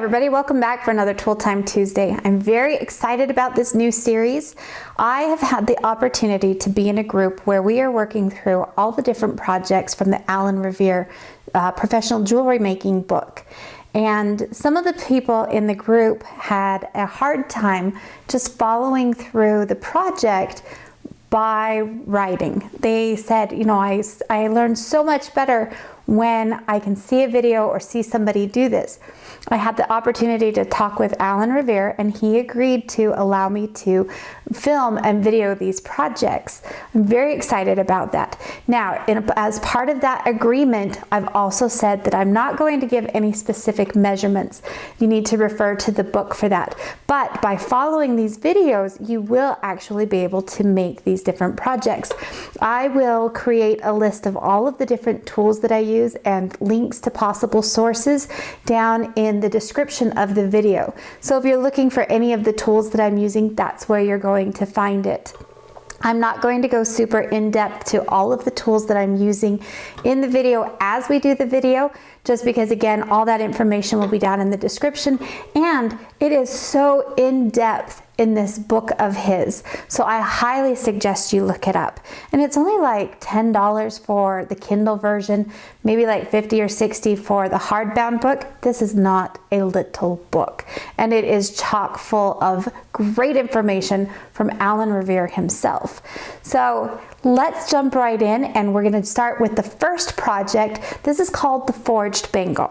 everybody, welcome back for another Tool Time Tuesday. I'm very excited about this new series. I have had the opportunity to be in a group where we are working through all the different projects from the Revere professional jewelry making book. And some of the people in the group had a hard time just following through the project by writing. They said, you know, I learned so much better when I can see a video or see somebody do this. I had the opportunity to talk with Revere, and he agreed to allow me to film and video these projects. I'm very excited about that. Now, as part of that agreement, I've also said that I'm not going to give any specific measurements. You need to refer to the book for that. But by following these videos, you will actually be able to make these different projects. I will create a list of all of the different tools that I use and links to possible sources down in the description of the video. So if you're looking for any of the tools that I'm using, that's where you're going to find it. I'm not going to go super in depth to all of the tools that I'm using in the video as we do the video, just because again, all that information will be down in the description, and it is so in depth in this book of his. So I highly suggest you look it up. And it's only like $10 for the Kindle version, maybe like $50 or $60 for the hardbound book. This is not a little book. And it is chock full of great information from Revere himself. So let's jump right in, and we're going to start with the first project. This is called the Forged Bangle.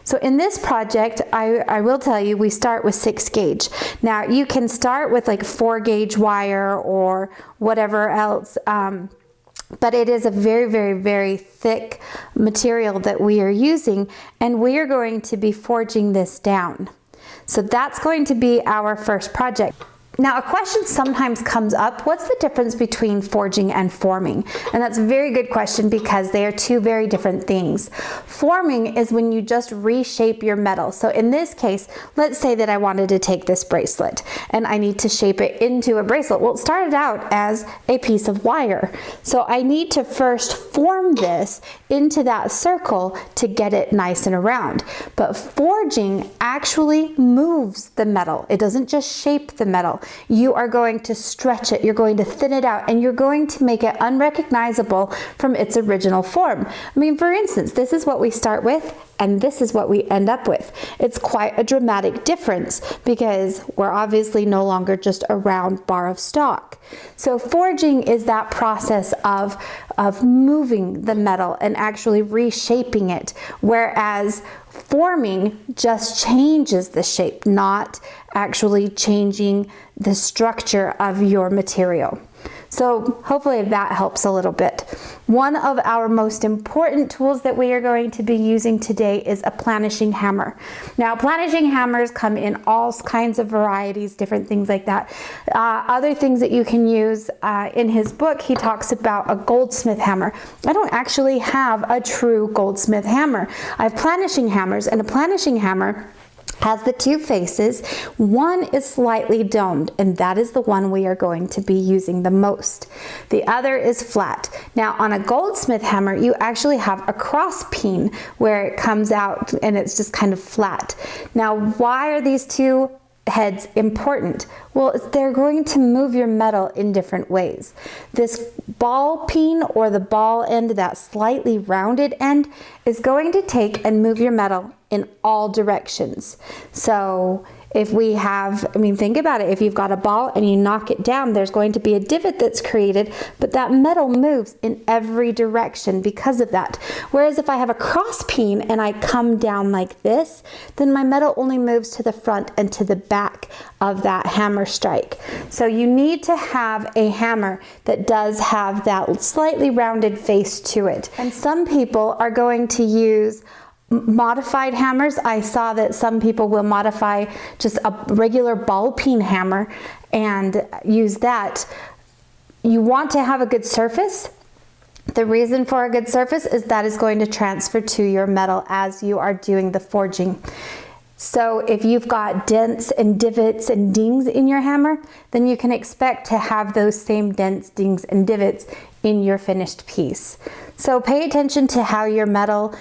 So in this project, I will tell you, we start with 6 gauge. Now you can start with like 4 gauge wire or whatever else, but it is a very, very, very thick material that we are using, and we are going to be forging this down. So that's going to be our first project. Now, a question sometimes comes up, what's the difference between forging and forming? And that's a very good question because they are two very different things. Forming is when you just reshape your metal. So in this case, let's say that I wanted to take this bracelet and I need to shape it into a bracelet. Well, it started out as a piece of wire. So I need to first form this into that circle to get it nice and round. But forging actually moves the metal. It doesn't just shape the metal. You are going to stretch it, you're going to thin it out, and you're going to make it unrecognizable from its original form. I mean, for instance, this is what we start with, and this is what we end up with. It's quite a dramatic difference because we're obviously no longer just a round bar of stock. So forging is that process of moving the metal and actually reshaping it, whereas forming just changes the shape, not actually changing the structure of your material. So hopefully that helps a little bit. One of our most important tools that we are going to be using today is a planishing hammer. Now, planishing hammers come in all kinds of varieties, different things like that. Other things that you can use, in his book, he talks about a goldsmith hammer. I don't actually have a true goldsmith hammer. I have planishing hammers, and a planishing hammer has the 2 faces. One is slightly domed, and that is the one we are going to be using the most. The other is flat. Now on a goldsmith hammer, you actually have a cross peen where it comes out and it's just kind of flat. Now, why are these 2 heads important? Well, they're going to move your metal in different ways. This ball peen, or the ball end, that slightly rounded end, is going to take and move your metal in all directions. So if we have, I mean, think about it. If you've got a ball and you knock it down, there's going to be a divot that's created, but that metal moves in every direction because of that. Whereas if I have a cross peen and I come down like this, then my metal only moves to the front and to the back of that hammer strike. So you need to have a hammer that does have that slightly rounded face to it. And some people are going to use modified hammers. I saw that some people will modify just a regular ball peen hammer and use that. You want to have a good surface. The reason for a good surface is that is going to transfer to your metal as you are doing the forging. So if you've got dents and divots and dings in your hammer, then you can expect to have those same dents, dings, and divots in your finished piece. So pay attention to how your metal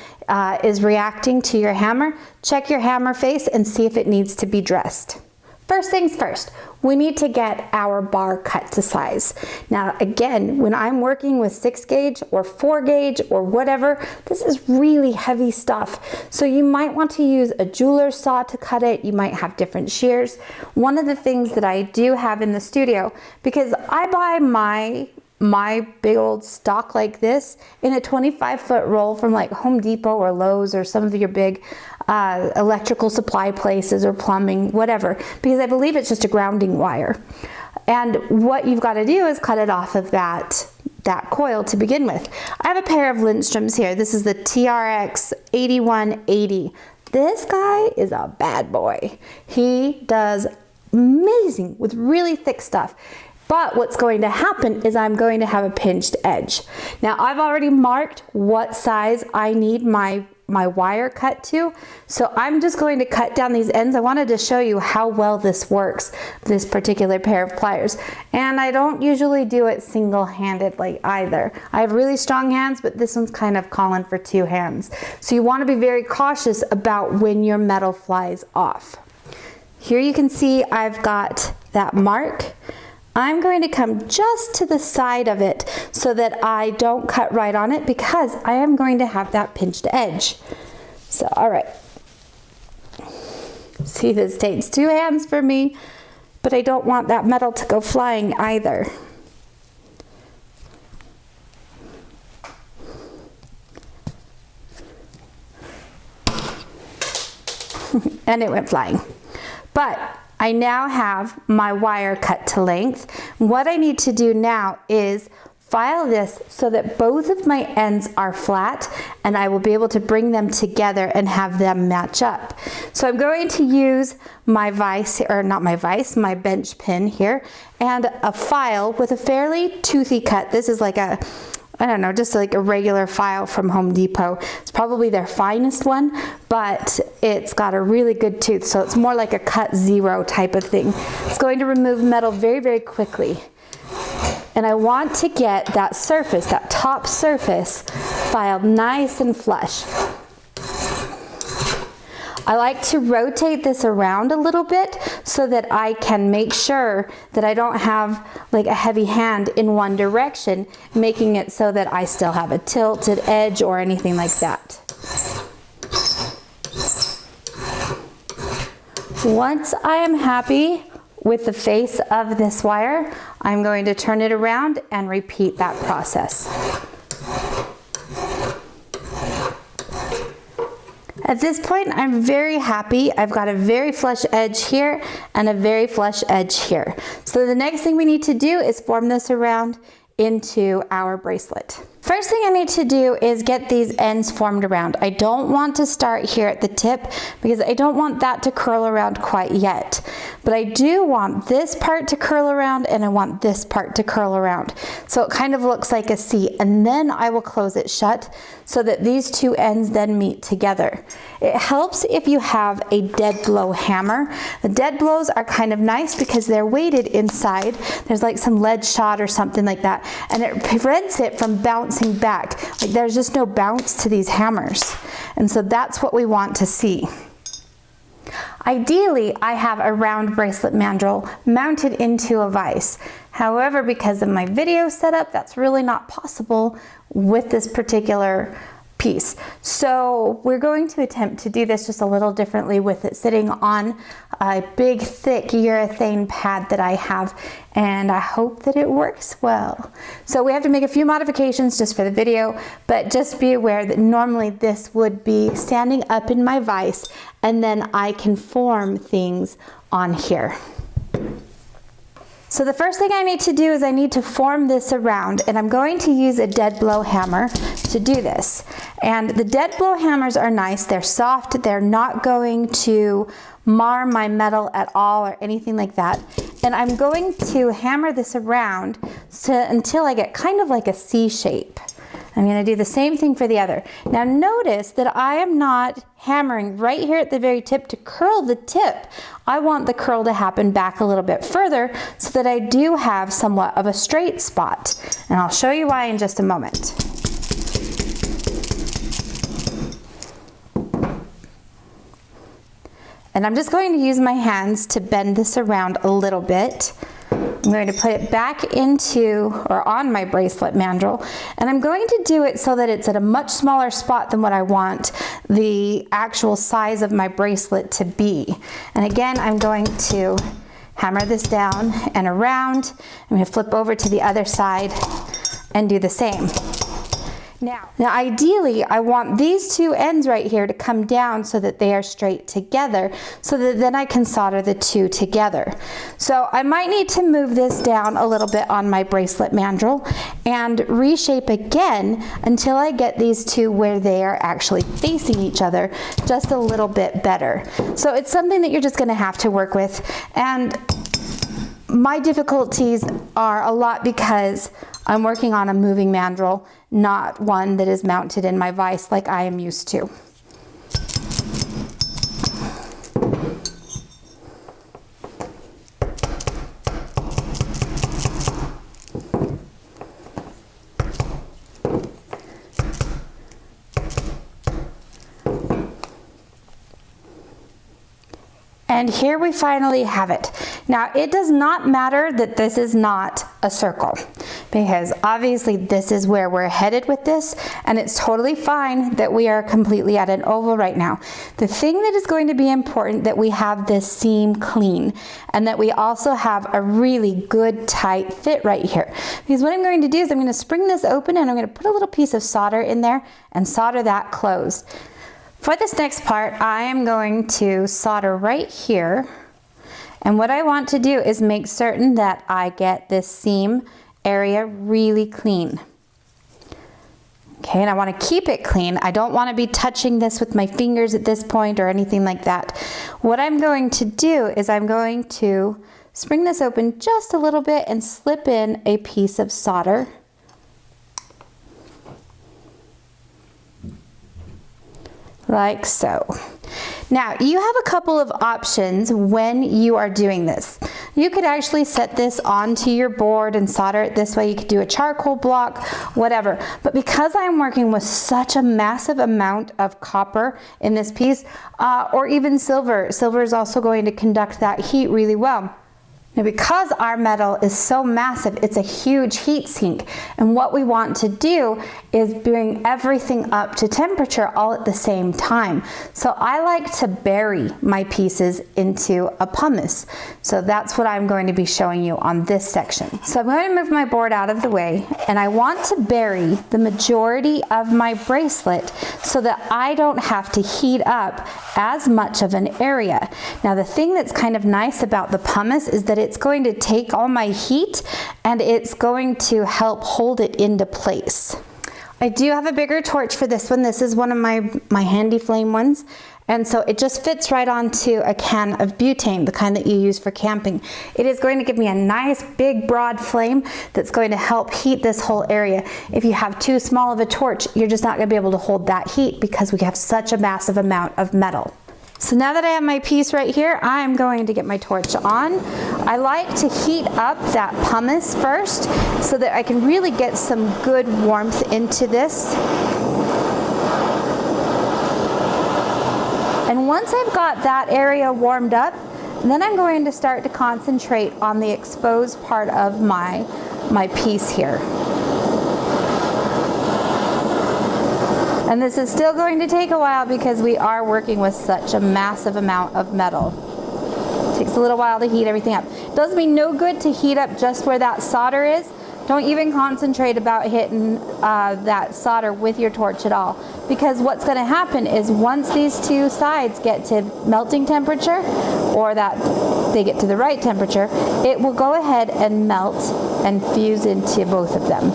is reacting to your hammer. Check your hammer face and see if it needs to be dressed. First things first, we need to get our bar cut to size. Now again, when I'm working with 6 gauge or 4 gauge or whatever, this is really heavy stuff. So you might want to use a jeweler's saw to cut it. You might have different shears. One of the things that I do have in the studio, because I buy my big old stock like this in a 25-foot roll from like Home Depot or Lowe's or some of your big electrical supply places or plumbing, whatever, because I believe it's just a grounding wire. And what you've got to do is cut it off of that coil to begin with. I have a pair of Lindstroms here. This is the TRX 8180. This guy is a bad boy. He does amazing with really thick stuff. But what's going to happen is I'm going to have a pinched edge. Now I've already marked what size I need my wire cut to. So I'm just going to cut down these ends. I wanted to show you how well this works, this particular pair of pliers. And I don't usually do it single-handedly either. I have really strong hands, but this one's kind of calling for 2 hands. So you want to be very cautious about when your metal flies off. Here you can see I've got that mark. I'm going to come just to the side of it so that I don't cut right on it, because I am going to have that pinched edge. So, all right. See, this takes 2 hands for me, but I don't want that metal to go flying either. And it went flying. But I now have my wire cut to length. What I need to do now is file this so that both of my ends are flat, and I will be able to bring them together and have them match up. So I'm going to use my vise, or not my vise, my bench pin here, and a file with a fairly toothy cut. This is like a, I don't know, just like a regular file from Home Depot. It's probably their finest one, but it's got a really good tooth, so it's more like a cut 0 type of thing. It's going to remove metal very, very quickly. And I want to get that surface, that top surface, filed nice and flush. I like to rotate this around a little bit so that I can make sure that I don't have like a heavy hand in one direction, making it so that I still have a tilted edge or anything like that. Once I am happy with the face of this wire, I'm going to turn it around and repeat that process. At this point, I'm very happy. I've got a very flush edge here and a very flush edge here. So the next thing we need to do is form this around into our bracelet. First thing I need to do is get these ends formed around. I don't want to start here at the tip because I don't want that to curl around quite yet. But I do want this part to curl around, and I want this part to curl around. So it kind of looks like a C, and then I will close it shut so that these 2 ends then meet together. It helps if you have a dead blow hammer. The dead blows are kind of nice because they're weighted inside. There's like some lead shot or something like that, and it prevents it from bouncing back. Like there's just no bounce to these hammers. And so that's what we want to see. Ideally, I have a round bracelet mandrel mounted into a vise. However, because of my video setup, that's really not possible with this particular piece. So we're going to attempt to do this just a little differently with it sitting on a big, thick urethane pad that I have, and I hope that it works well. So we have to make a few modifications just for the video, but just be aware that normally this would be standing up in my vise, and then I can form things on here. So the first thing I need to do is I need to form this around, and I'm going to use a dead blow hammer to do this. And the dead blow hammers are nice, they're soft, they're not going to mar my metal at all or anything like that. And I'm going to hammer this around until I get kind of like a C shape. I'm going to do the same thing for the other. Now notice that I am not hammering right here at the very tip to curl the tip. I want the curl to happen back a little bit further so that I do have somewhat of a straight spot. And I'll show you why in just a moment. And I'm just going to use my hands to bend this around a little bit. I'm going to put it back into, or on my bracelet mandrel, and I'm going to do it so that it's at a much smaller spot than what I want the actual size of my bracelet to be. And again, I'm going to hammer this down and around. I'm going to flip over to the other side and do the same. Now ideally, I want these two ends right here to come down so that they are straight together, so that then I can solder the two together. So I might need to move this down a little bit on my bracelet mandrel and reshape again until I get these two where they are actually facing each other just a little bit better. So it's something that you're just going to have to work with. And my difficulties are a lot because I'm working on a moving mandrel, not one that is mounted in my vise like I am used to. And here we finally have it. Now, it does not matter that this is not a circle, because obviously this is where we're headed with this, and it's totally fine that we are completely at an oval right now. The thing that is going to be important that we have this seam clean, and that we also have a really good tight fit right here. Because what I'm going to do is I'm going to spring this open and I'm going to put a little piece of solder in there and solder that closed. For this next part, I am going to solder right here. And what I want to do is make certain that I get this seam area really clean. Okay, and I want to keep it clean. I don't want to be touching this with my fingers at this point or anything like that. What I'm going to do is I'm going to spring this open just a little bit and slip in a piece of solder. Like so. Now, you have a couple of options when you are doing this. You could actually set this onto your board and solder it this way. You could do a charcoal block, whatever. But because I'm working with such a massive amount of copper in this piece, or even silver, silver is also going to conduct that heat really well. Now, because our metal is so massive, it's a huge heat sink. And what we want to do is bring everything up to temperature all at the same time. So I like to bury my pieces into a pumice. So that's what I'm going to be showing you on this section. So I'm going to move my board out of the way, and I want to bury the majority of my bracelet so that I don't have to heat up as much of an area. Now, the thing that's kind of nice about the pumice is that it's going to take all my heat and it's going to help hold it into place. I do have a bigger torch for this one. This is one of my handy flame ones. And so it just fits right onto a can of butane, the kind that you use for camping. It is going to give me a nice big broad flame that's going to help heat this whole area. If you have too small of a torch, you're just not going to be able to hold that heat because we have such a massive amount of metal. So now that I have my piece right here, I'm going to get my torch on. I like to heat up that pumice first so that I can really get some good warmth into this. And once I've got that area warmed up, then I'm going to start to concentrate on the exposed part of my piece here. And this is still going to take a while because we are working with such a massive amount of metal. It takes a little while to heat everything up. It does me no good to heat up just where that solder is. Don't even concentrate about hitting that solder with your torch at all, because what's going to happen is once these two sides get to melting temperature, or that they get to the right temperature, it will go ahead and melt and fuse into both of them.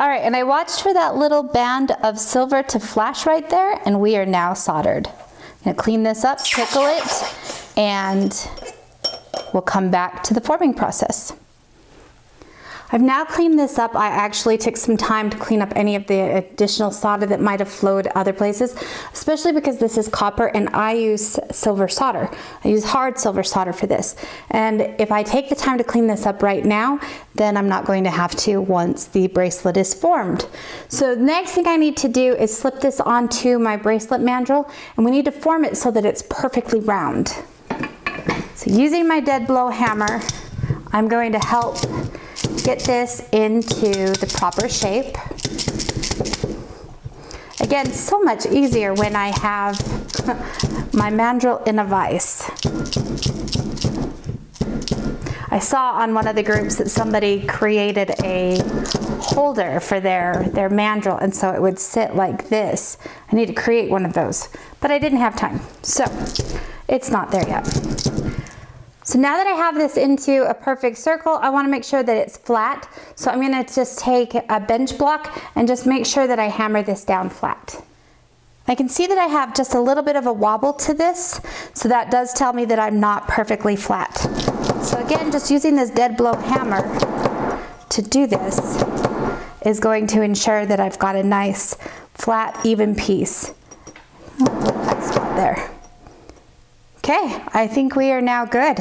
All right, and I watched for that little band of silver to flash right there, and we are now soldered. I'm gonna clean this up, pickle it, and we'll come back to the forming process. I've now cleaned this up. I actually took some time to clean up any of the additional solder that might have flowed other places, especially because this is copper and I use silver solder. I use hard silver solder for this. And if I take the time to clean this up right now, then I'm not going to have to once the bracelet is formed. So the next thing I need to do is slip this onto my bracelet mandrel, and we need to form it so that it's perfectly round. So using my dead blow hammer, I'm going to help get this into the proper shape. Again, so much easier when I have my mandrel in a vise. I saw on one of the groups that somebody created a holder for their mandrel, and so it would sit like this. I need to create one of those, but I didn't have time, so it's not there yet. So now that I have this into a perfect circle, I want to make sure that it's flat. So I'm going to just take a bench block and just make sure that I hammer this down flat. I can see that I have just a little bit of a wobble to this, so that does tell me that I'm not perfectly flat. So again, just using this dead blow hammer to do this is going to ensure that I've got a nice, flat, even piece. Nice spot there. Okay, I think we are now good.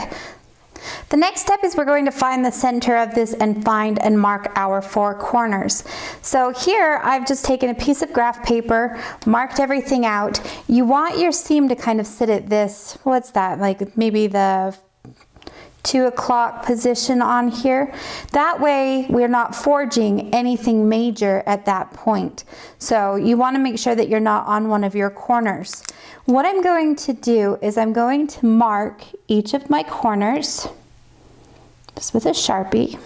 The next step is we're going to find the center of this and find and mark our 4 corners. So here I've just taken a piece of graph paper, marked everything out. You want your seam to kind of sit at this, what's that, like maybe the 2 o'clock position on here. That way we're not forging anything major at that point. So you want to make sure that you're not on one of your corners. What I'm going to do is I'm going to mark each of my corners just with a Sharpie.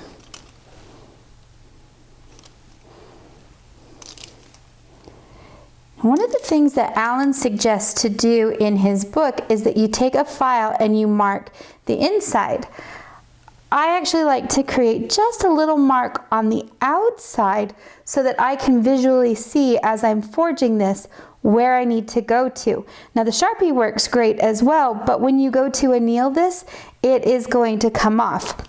One of the things that Alan suggests to do in his book is that you take a file and you mark the inside. I actually like to create just a little mark on the outside so that I can visually see as I'm forging this where I need to go to. Now the Sharpie works great as well, but when you go to anneal this, it is going to come off.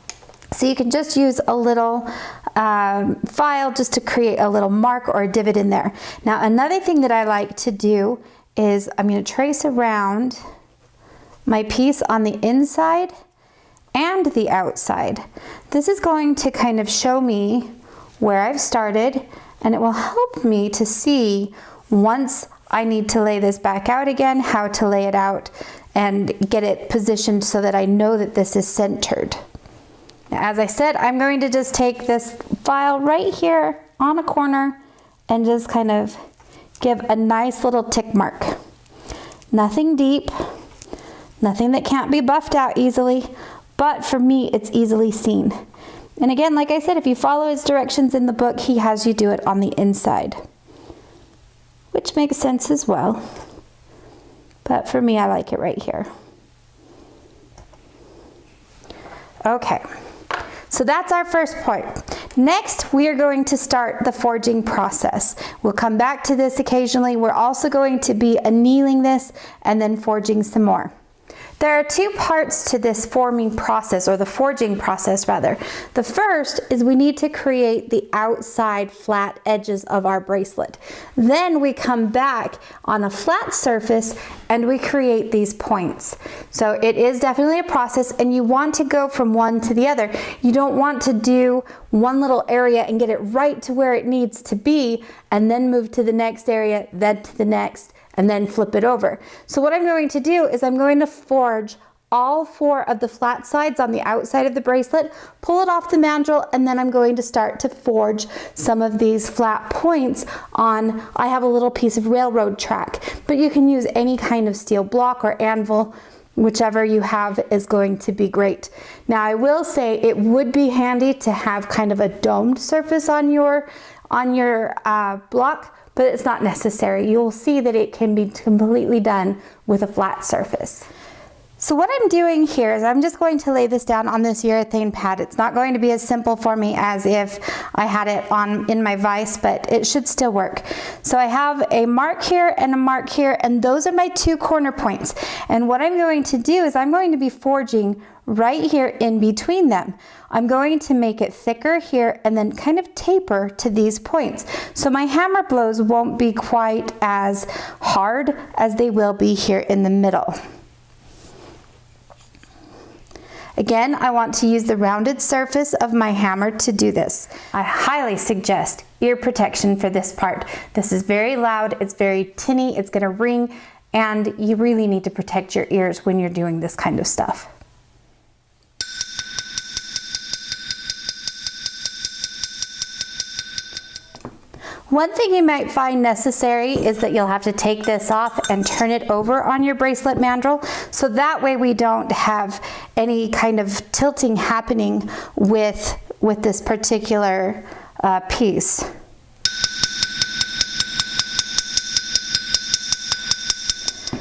So you can just use a little file just to create a little mark or a divot in there. Now another thing that I like to do is I'm going to trace around my piece on the inside and the outside. This is going to kind of show me where I've started, and it will help me to see once I need to lay this back out again, how to lay it out and get it positioned so that I know that this is centered. Now, as I said, I'm going to just take this file right here on a corner and just kind of give a nice little tick mark. Nothing deep, nothing that can't be buffed out easily, but for me, it's easily seen. And again, like I said, if you follow his directions in the book, he has you do it on the inside, which makes sense as well. But for me, I like it right here. Okay, so that's our first point. Next, we are going to start the forging process. We'll come back to this occasionally. We're also going to be annealing this and then forging some more. There are 2 parts to this forming process, or the forging process rather. The first is we need to create the outside flat edges of our bracelet. Then we come back on a flat surface and we create these points. So it is definitely a process, and you want to go from one to the other. You don't want to do one little area and get it right to where it needs to be and then move to the next area, then to the next, and then flip it over. So what I'm going to do is I'm going to forge all 4 of the flat sides on the outside of the bracelet, pull it off the mandrel, and then I'm going to start to forge some of these flat points on, I have a little piece of railroad track, but you can use any kind of steel block or anvil, whichever you have is going to be great. Now I will say it would be handy to have kind of a domed surface on your block, but it's not necessary. You'll see that it can be completely done with a flat surface. So what I'm doing here is I'm just going to lay this down on this urethane pad. It's not going to be as simple for me as if I had it on in my vise, but it should still work. So I have a mark here and a mark here, and those are my 2 corner points. And what I'm going to do is I'm going to be forging right here in between them. I'm going to make it thicker here and then kind of taper to these points. So my hammer blows won't be quite as hard as they will be here in the middle. Again, I want to use the rounded surface of my hammer to do this. I highly suggest ear protection for this part. This is very loud, it's very tinny, it's gonna ring, and you really need to protect your ears when you're doing this kind of stuff. One thing you might find necessary is that you'll have to take this off and turn it over on your bracelet mandrel, so that way we don't have any kind of tilting happening with this particular piece.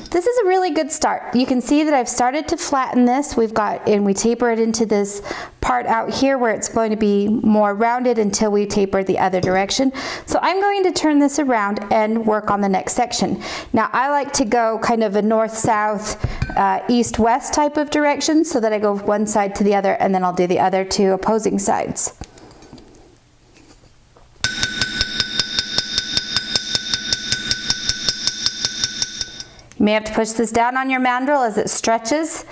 This is a really good start. You can see that I've started to flatten this. We taper it into this part out here where it's going to be more rounded until we taper the other direction. So I'm going to turn this around and work on the next section. Now I like to go kind of a north-south, east-west type of direction so that I go one side to the other, and then I'll do the other 2 opposing sides. You may have to push this down on your mandrel as it stretches.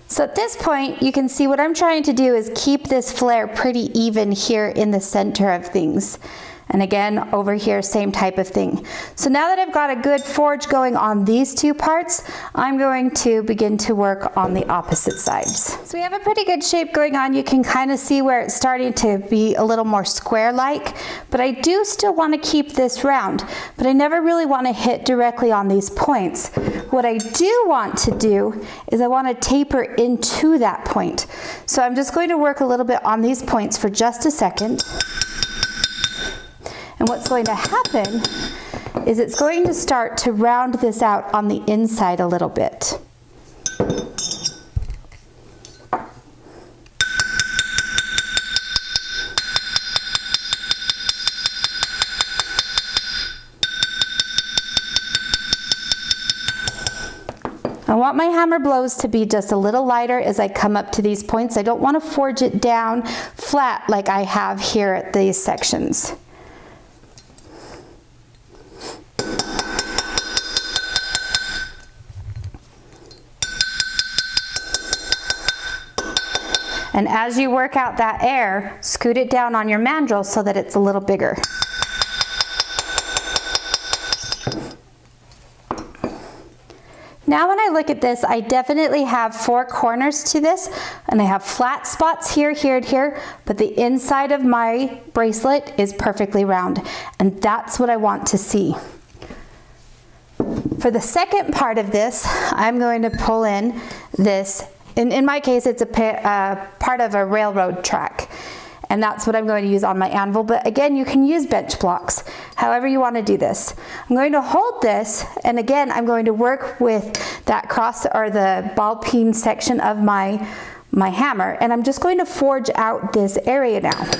So at this point, you can see what I'm trying to do is keep this flare pretty even here in the center of things. And again, over here, same type of thing. So now that I've got a good forge going on these 2 parts, I'm going to begin to work on the opposite sides. So we have a pretty good shape going on. You can kind of see where it's starting to be a little more square-like, but I do still want to keep this round, but I never really want to hit directly on these points. What I do want to do is I want to taper into that point. So I'm just going to work a little bit on these points for just a second. And what's going to happen is it's going to start to round this out on the inside a little bit. I want my hammer blows to be just a little lighter as I come up to these points. I don't want to forge it down flat like I have here at these sections. And as you work out that air, scoot it down on your mandrel so that it's a little bigger. Now when I look at this, I definitely have 4 corners to this, and I have flat spots here, here, and here, but the inside of my bracelet is perfectly round, and that's what I want to see. For the second part of this, I'm going to pull in this. In my case, it's a part of a railroad track, and that's what I'm going to use on my anvil. But again, you can use bench blocks, however you want to do this. I'm going to hold this, and again, I'm going to work with that cross or the ball peen section of my hammer, and I'm just going to forge out this area now.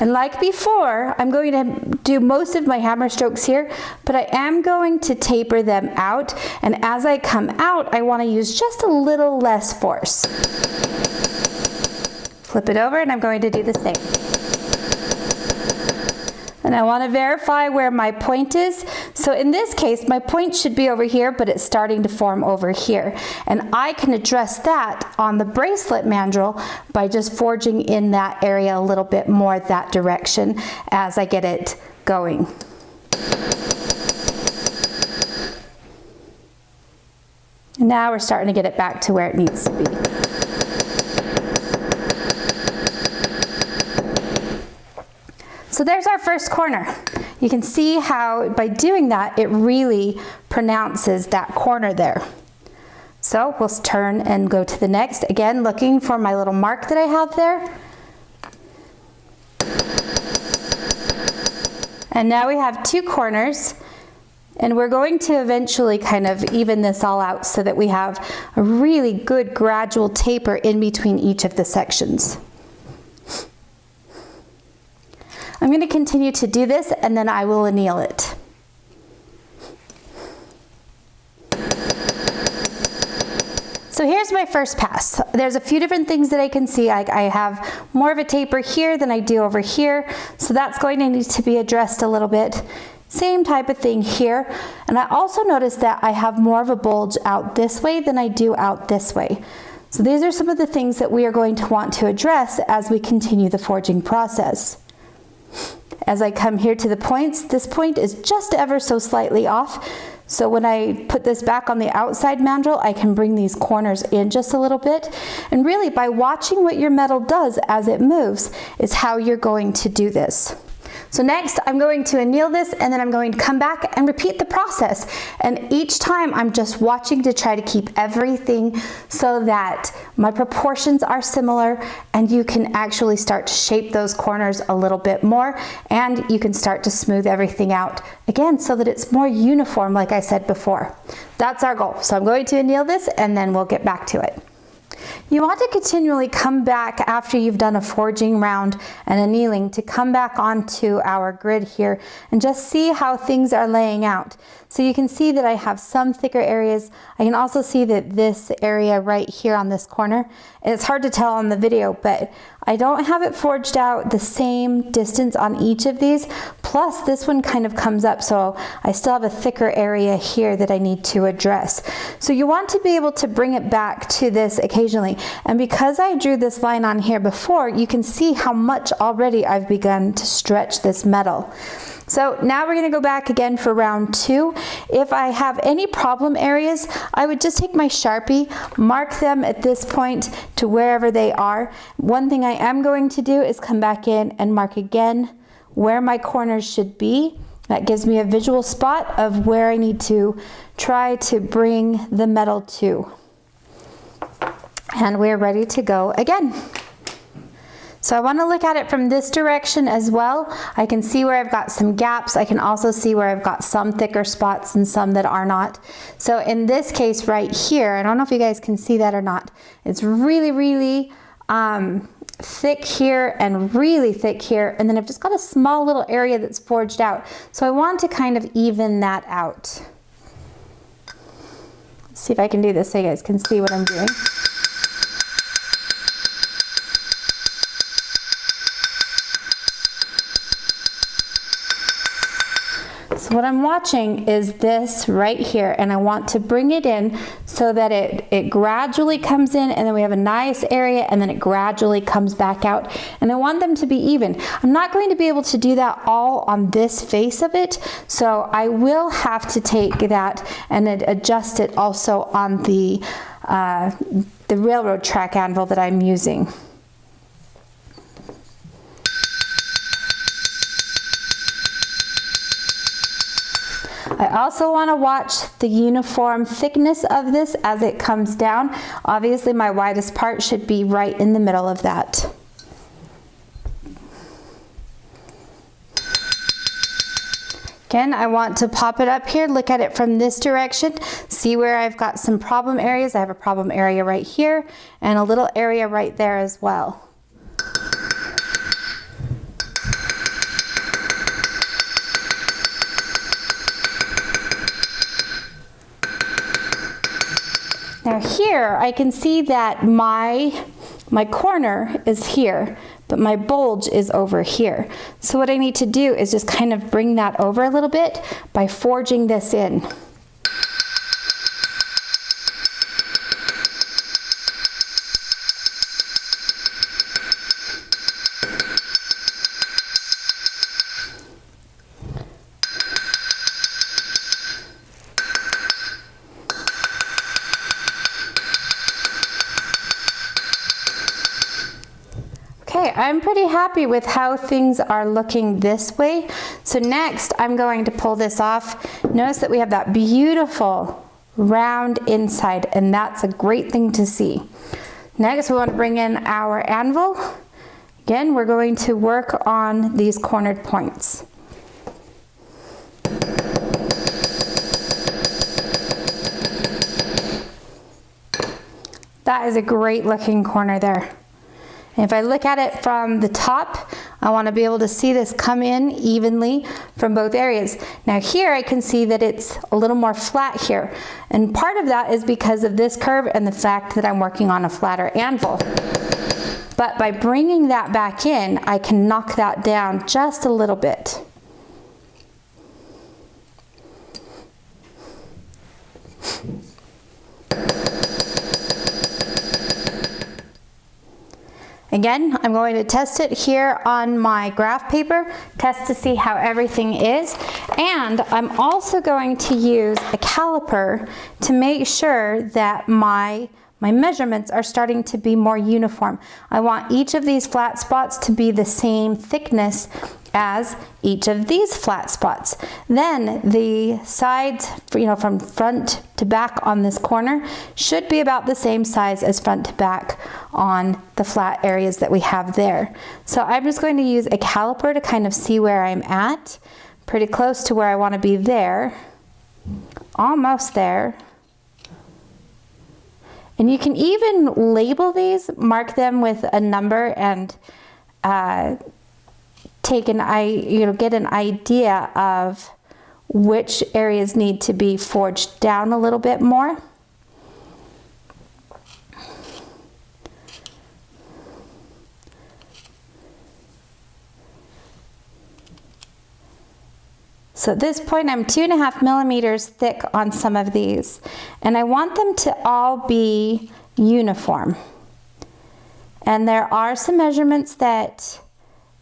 And like before, I'm going to do most of my hammer strokes here, but I am going to taper them out. And as I come out, I want to use just a little less force. Flip it over, and I'm going to do the same. And I want to verify where my point is. So in this case, my point should be over here, but it's starting to form over here. And I can address that on the bracelet mandrel by just forging in that area a little bit more that direction as I get it going. And now we're starting to get it back to where it needs to be. So there's our first corner. You can see how by doing that, it really pronounces that corner there. So we'll turn and go to the next, again looking for my little mark that I have there. And now we have 2 corners, and we're going to eventually kind of even this all out so that we have a really good gradual taper in between each of the sections. I'm going to continue to do this, and then I will anneal it. So here's my first pass. There's a few different things that I can see. I have more of a taper here than I do over here, so that's going to need to be addressed a little bit. Same type of thing here. And I also noticed that I have more of a bulge out this way than I do out this way. So these are some of the things that we are going to want to address as we continue the forging process. As I come here to the points, this point is just ever so slightly off. So when I put this back on the outside mandrel, I can bring these corners in just a little bit. And really, by watching what your metal does as it moves is how you're going to do this. So next, I'm going to anneal this, and then I'm going to come back and repeat the process. And each time I'm just watching to try to keep everything so that my proportions are similar, and you can actually start to shape those corners a little bit more, and you can start to smooth everything out again so that it's more uniform, like I said before. That's our goal. So I'm going to anneal this, and then we'll get back to it. You want to continually come back after you've done a forging round and annealing to come back onto our grid here and just see how things are laying out. So you can see that I have some thicker areas. I can also see that this area right here on this corner, it's hard to tell on the video, but I don't have it forged out the same distance on each of these. Plus this one kind of comes up, so I still have a thicker area here that I need to address. So you want to be able to bring it back to this occasionally. And because I drew this line on here before, you can see how much already I've begun to stretch this metal. So now we're going to go back again for round 2. If I have any problem areas, I would just take my Sharpie, mark them at this point to wherever they are. One thing I am going to do is come back in and mark again where my corners should be. That gives me a visual spot of where I need to try to bring the metal to. And we're ready to go again. So I want to look at it from this direction as well. I can see where I've got some gaps. I can also see where I've got some thicker spots and some that are not. So in this case right here, I don't know if you guys can see that or not. It's really, really thick here and really thick here. And then I've just got a small little area that's forged out. So I want to kind of even that out. Let's see if I can do this so you guys can see what I'm doing. So what I'm watching is this right here, and I want to bring it in so that it gradually comes in, and then we have a nice area, and then it gradually comes back out, and I want them to be even. I'm not going to be able to do that all on this face of it, so I will have to take that and adjust it also on the railroad track anvil that I'm using. I also want to watch the uniform thickness of this as it comes down. Obviously my widest part should be right in the middle of that. Again, I want to pop it up here, look at it from this direction, see where I've got some problem areas. I have a problem area right here and a little area right there as well. Now here, I can see that my corner is here, but my bulge is over here. So what I need to do is just kind of bring that over a little bit by forging this in. Okay, I'm pretty happy with how things are looking this way. So next I'm going to pull this off. Notice that we have that beautiful round inside, and that's a great thing to see. Next, we want to bring in our anvil. Again, we're going to work on these cornered points. That is a great looking corner there. And if I look at it from the top, I want to be able to see this come in evenly from both areas. Now here I can see that it's a little more flat here. And part of that is because of this curve and the fact that I'm working on a flatter anvil. But by bringing that back in, I can knock that down just a little bit. Again, I'm going to test it here on my graph paper, test to see how everything is. And I'm also going to use a caliper to make sure that my measurements are starting to be more uniform. I want each of these flat spots to be the same thickness as each of these flat spots. Then the sides, from front to back on this corner should be about the same size as front to back on the flat areas that we have there. So I'm just going to use a caliper to kind of see where I'm at. Pretty close to where I want to be there. Almost there. And you can even label these, mark them with a number, and get an idea of which areas need to be forged down a little bit more. So at this point, I'm 2.5 millimeters thick on some of these, and I want them to all be uniform. And there are some measurements that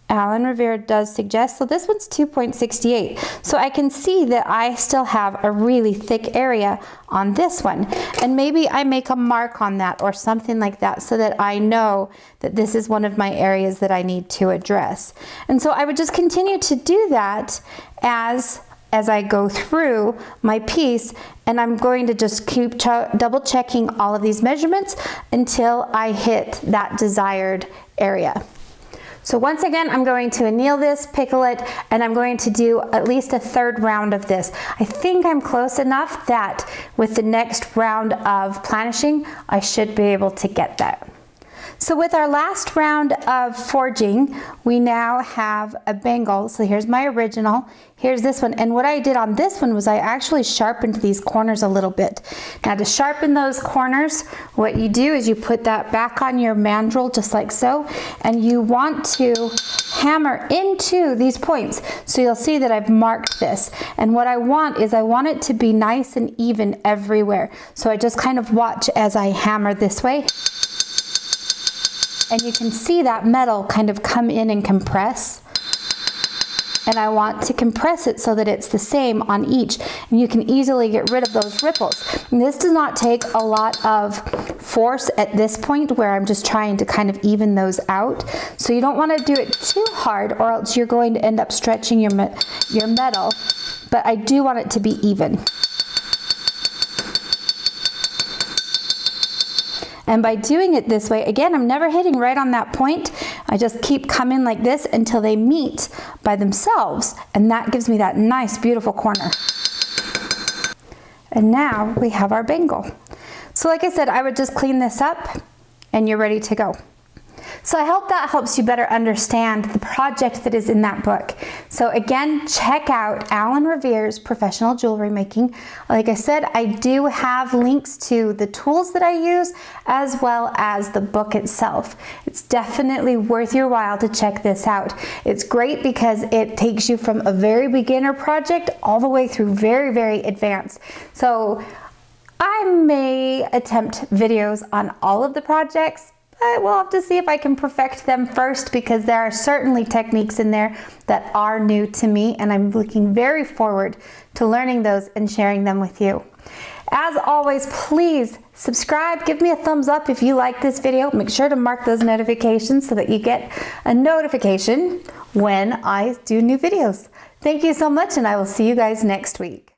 Revere does suggest. So this one's 2.68. So I can see that I still have a really thick area on this one. And maybe I make a mark on that or something like that so that I know that this is one of my areas that I need to address. And so I would just continue to do that as I go through my piece, and I'm going to just keep double checking all of these measurements until I hit that desired area. So once again, I'm going to anneal this, pickle it, and I'm going to do at least a third round of this. I think I'm close enough that with the next round of planishing, I should be able to get that. So with our last round of forging, we now have a bangle. So here's my original, here's this one. And what I did on this one was I actually sharpened these corners a little bit. Now to sharpen those corners, what you do is you put that back on your mandrel just like so, and you want to hammer into these points. So you'll see that I've marked this. And what I want is I want it to be nice and even everywhere. So I just kind of watch as I hammer this way. And you can see that metal kind of come in and compress. And I want to compress it so that it's the same on each. And you can easily get rid of those ripples. And this does not take a lot of force at this point where I'm just trying to kind of even those out. So you don't want to do it too hard or else you're going to end up stretching your metal. But I do want it to be even. And by doing it this way, again, I'm never hitting right on that point. I just keep coming like this until they meet by themselves. And that gives me that nice, beautiful corner. And now we have our bangle. So like I said, I would just clean this up and you're ready to go. So I hope that helps you better understand the project that is in that book. So again, check out Revere's Professional Jewelry Making. Like I said, I do have links to the tools that I use as well as the book itself. It's definitely worth your while to check this out. It's great because it takes you from a very beginner project all the way through very, very advanced. So I may attempt videos on all of the projects. We'll have to see if I can perfect them first because there are certainly techniques in there that are new to me and I'm looking very forward to learning those and sharing them with you. As always, please subscribe, give me a thumbs up if you like this video. Make sure to mark those notifications so that you get a notification when I do new videos. Thank you so much and I will see you guys next week.